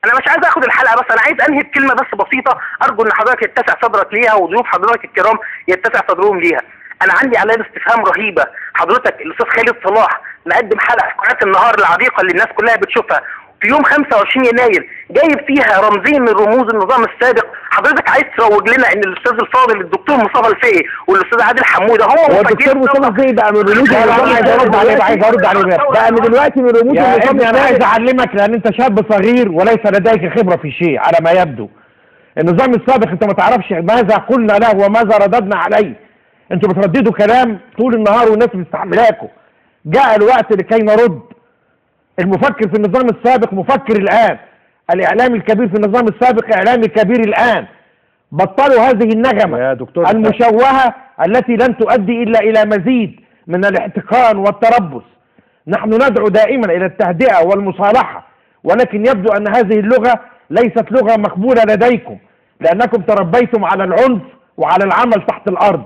انا مش عايز اخد الحلقه، بس انا عايز انهي بكلمه بس بسيطه، ارجو ان حضرتك يتسع صدرك ليها وضيوف حضرتك الكرام يتسع صدرهم ليها. انا عندي علامه استفهام رهيبه. حضرتك الاستاذ خالد صلاح مقدم حلقه في قناه النهار العريقه اللي الناس كلها بتشوفها في يوم 25 يناير جايب فيها رمزين من رموز النظام السابق. حضرتك عايز تروج لنا ان الاستاذ الفاضل الدكتور مصطفى الفقي والاستاذ عادل حموده هو الدكتور مصطفى الفقي بقى من رموز النظام. عايز ارد عليه بقى من دلوقتي من رموز النظام. انا عايز اعلمك لان انت شاب صغير وليس لديك خبره في شيء على ما يبدو. النظام السابق انت ما تعرفش ماذا قلنا له وماذا رددنا عليه. انتوا بترددوا كلام طول النهار والناس بتستحملاكم. جاء الوقت لكي نرد. المفكر في النظام السابق مفكر الآن، الإعلامي الكبير في النظام السابق إعلامي كبير الآن. بطلوا هذه النغمة المشوهة التي لن تؤدي إلا إلى مزيد من الاحتقان والتربص. نحن ندعو دائما إلى التهدئة والمصالحة، ولكن يبدو أن هذه اللغة ليست لغة مقبولة لديكم، لأنكم تربيتم على العنف وعلى العمل تحت الأرض.